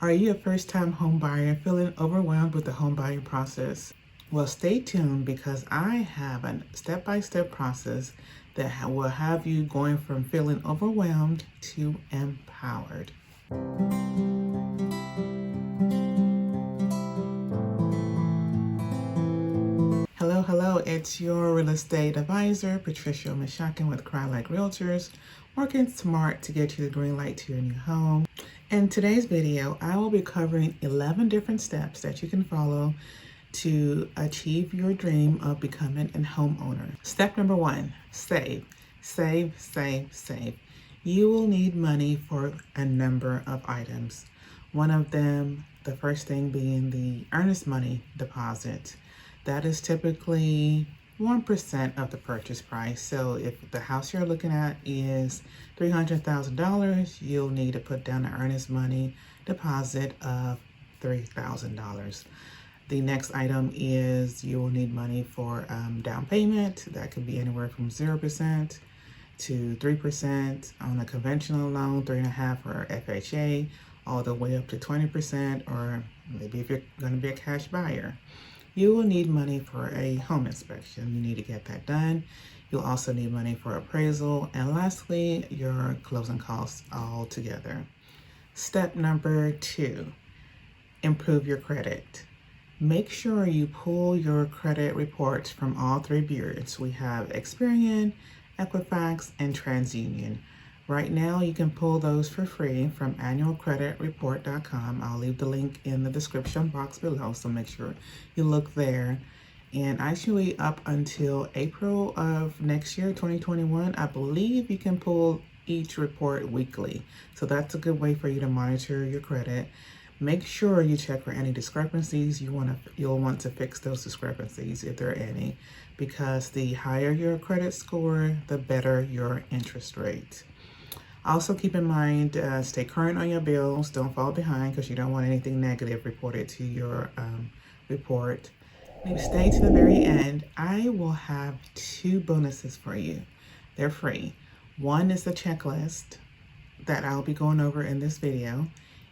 Are you a first-time home buyer feeling overwhelmed with the home buying process? Well, stay tuned because I have a step-by-step process that will have you going from feeling overwhelmed to empowered. Hello, it's your real estate advisor, Patricia Meshakin with Cry Like Realtors, working smart to get you the green light to your new home. In today's video, I will be covering 11 different steps that you can follow to achieve your dream of becoming a homeowner. Step number 1, save. Save, save, save. You will need money for a number of items. One of them, the first thing being the earnest money deposit. That is typically 1% of the purchase price. So if the house you're looking at is $300,000, you'll need to put down an earnest money deposit of $3,000. The next item is you will need money for down payment. That could be anywhere from 0% to 3% on a conventional loan, 3.5% for FHA, all the way up to 20%, or maybe if you're going to be a cash buyer. You will need money for a home inspection. You need to get that done. You'll also need money for appraisal. And lastly, your closing costs all together. Step number 2, improve your credit. Make sure you pull your credit reports from all 3 bureaus. We have Experian, Equifax, and Transunion. Right now, you can pull those for free from annualcreditreport.com. I'll leave the link in the description box below, so make sure you look there. And actually, up until April of next year, 2021, I believe you can pull each report weekly. So that's a good way for you to monitor your credit. Make sure you check for any discrepancies. You'll want to fix those discrepancies if there are any, because the higher your credit score, the better your interest rate. Also keep in mind, stay current on your bills. Don't fall behind because you don't want anything negative reported to your report. Maybe stay to the very end. I will have 2 bonuses for you. They're free. One is the checklist that I'll be going over in this video,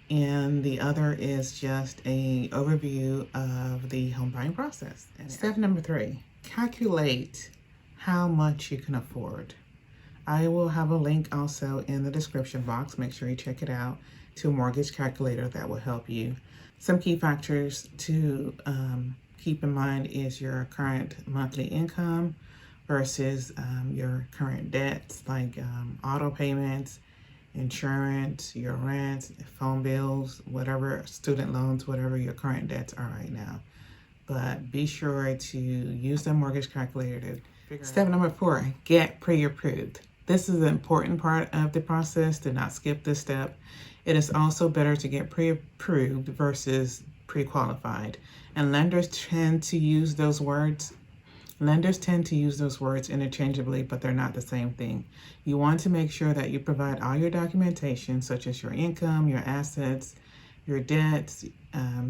and the other is just an overview of the home buying process. And step number 3, calculate how much you can afford. I will have a link also in the description box. Make sure you check it out, to a mortgage calculator that will help you. Some key factors to keep in mind is your current monthly income versus your current debts, like auto payments, insurance, your rent, phone bills, whatever, student loans, whatever your current debts are right now. But be sure to use the mortgage calculator to figure out. Step number 4, get pre-approved. This is an important part of the process. Do not skip this step. It is also better to get pre-approved versus pre-qualified. And lenders tend to use those words. Lenders tend to use those words interchangeably, but they're not the same thing. You want to make sure that you provide all your documentation, such as your income, your assets, your debts,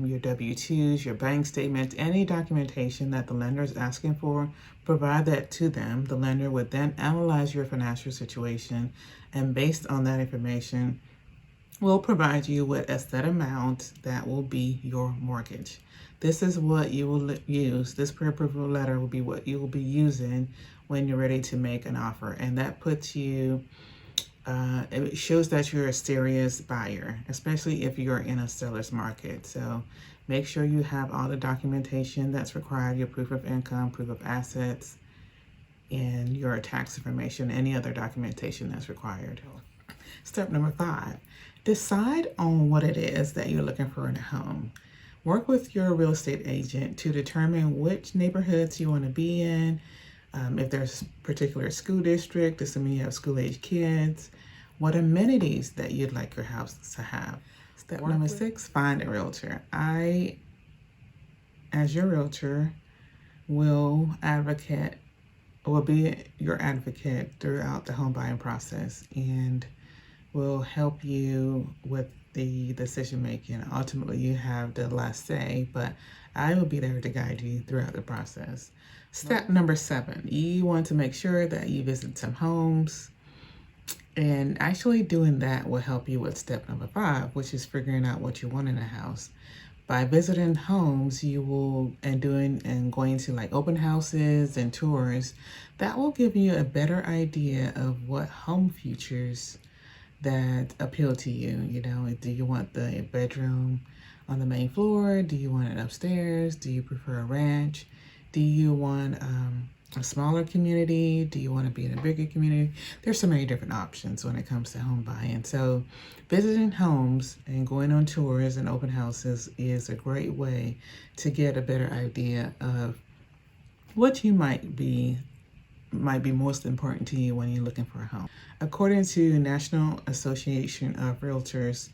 your W-2s, your bank statements, any documentation that the lender is asking for, provide that to them. The lender would then analyze your financial situation, and based on that information, will provide you with a set amount that will be your mortgage. This is what you will use. This pre-approval letter will be what you will be using when you're ready to make an offer, and that puts you it shows that you're a serious buyer, especially if you're in a seller's market. So make sure you have all the documentation that's required, your proof of income, proof of assets, and your tax information, any other documentation that's required. Step number 5, decide on what it is that you're looking for in a home. Work with your real estate agent to determine which neighborhoods you want to be in. If there's a particular school district, assuming you have school-age kids, what amenities that you'd like your house to have. Step number 6, find a realtor. I, as your realtor, will be your advocate throughout the home buying process and will help you with the decision making. Ultimately, you have the last say, but I will be there to guide you throughout the process. Step number 7, you want to make sure that you visit some homes And actually doing that will help you with step number 5, which is figuring out what you want in a house. By visiting homes, you will, and going to like open houses and tours, that will give you a better idea of what home features that appeal to you. You know, do you want the bedroom on the main floor? Do you want it upstairs? Do you prefer a ranch? Do you want a smaller community? Do you want to be in a bigger community? There's so many different options when it comes to home buying. So visiting homes and going on tours and open houses is a great way to get a better idea of what you might be most important to you when you're looking for a home. According to National Association of Realtors,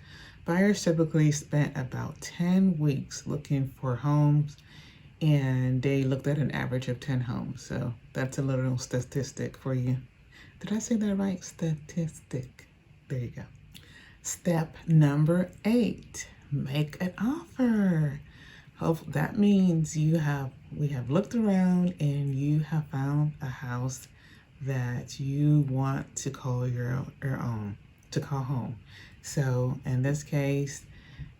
buyers typically spent about 10 weeks looking for homes, and they looked at an average of 10 homes. So that's a little statistic for you. Did I say that right? Statistic. There you go. Step number 8, make an offer. That means we have looked around and you have found a house that you want to call your own, to call home. So in this case,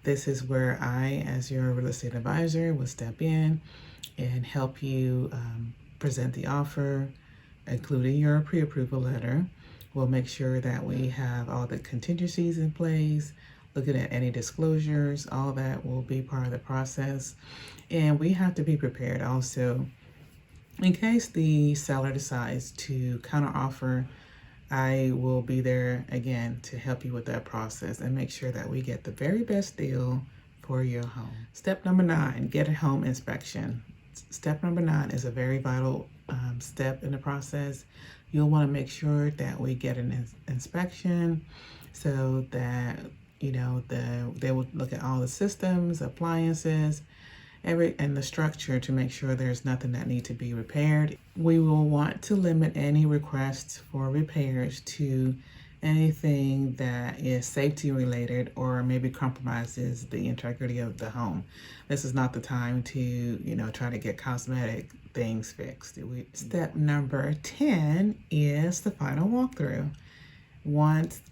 this is where I, as your real estate advisor, will step in and help you present the offer, including your pre-approval letter. We'll make sure that we have all the contingencies in place, looking at any disclosures, all that will be part of the process. And we have to be prepared also in case the seller decides to counteroffer. I will be there again to help you with that process and make sure that we get the very best deal for your home. Step number 9, get a home inspection. Step number 9 is a very vital step in the process. You'll want to make sure that we get an inspection so that, you know, they will look at all the systems, appliances, and the structure to make sure there's nothing that needs to be repaired. We will want to limit any requests for repairs to anything that is safety related or maybe compromises the integrity of the home. This is not the time to, you know, try to get cosmetic things fixed. Step number 10 is the final walkthrough.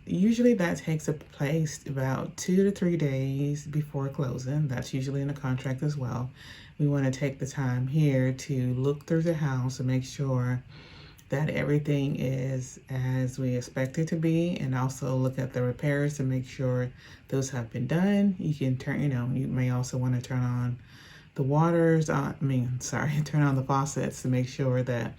Usually that takes place about 2 to 3 days before closing. That's usually in the contract as well. We want to take the time here to look through the house and make sure that everything is as we expect it to be, and also look at the repairs to make sure those have been done. You can turn, you may also want to turn on the turn on the faucets to make sure that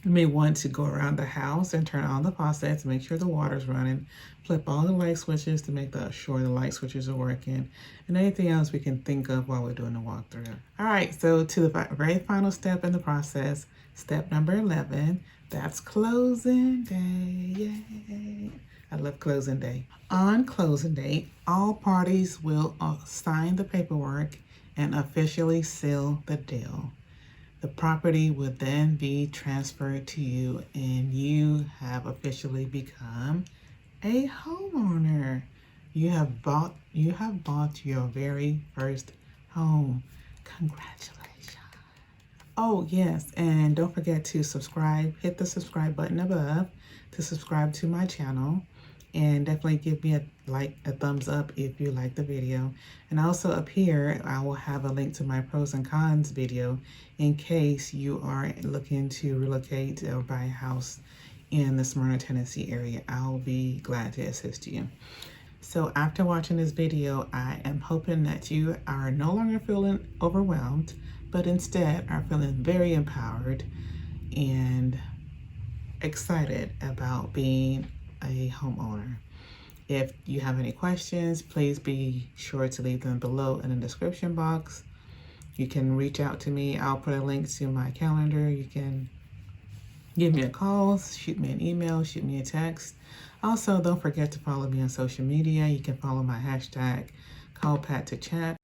you may want to go around the house and turn on the faucets, make sure the water's running, flip all the light switches to make sure the light switches are working, and anything else we can think of while we're doing the walkthrough. All right, so to the very final step in the process, step number 11, that's closing day. Yay! I love closing day. On closing day, all parties will sign the paperwork and officially seal the deal. The property will then be transferred to you and you have officially become a homeowner. You have bought your very first home. Congratulations. Oh yes, and don't forget to subscribe. Hit the subscribe button above to subscribe to my channel, and definitely give me a thumbs up if you like the video. And also up here, I will have a link to my pros and cons video in case you are looking to relocate or buy a house in the Smyrna, Tennessee area. I'll be glad to assist you. So after watching this video, I am hoping that you are no longer feeling overwhelmed, but instead are feeling very empowered and excited about being a homeowner. If you have any questions, please be sure to leave them below in the description box. You can reach out to me. I'll put a link to my calendar. You can give me a call, shoot me an email, shoot me a text. Also, don't forget to follow me on social media. You can follow my hashtag #CallPat2Chat.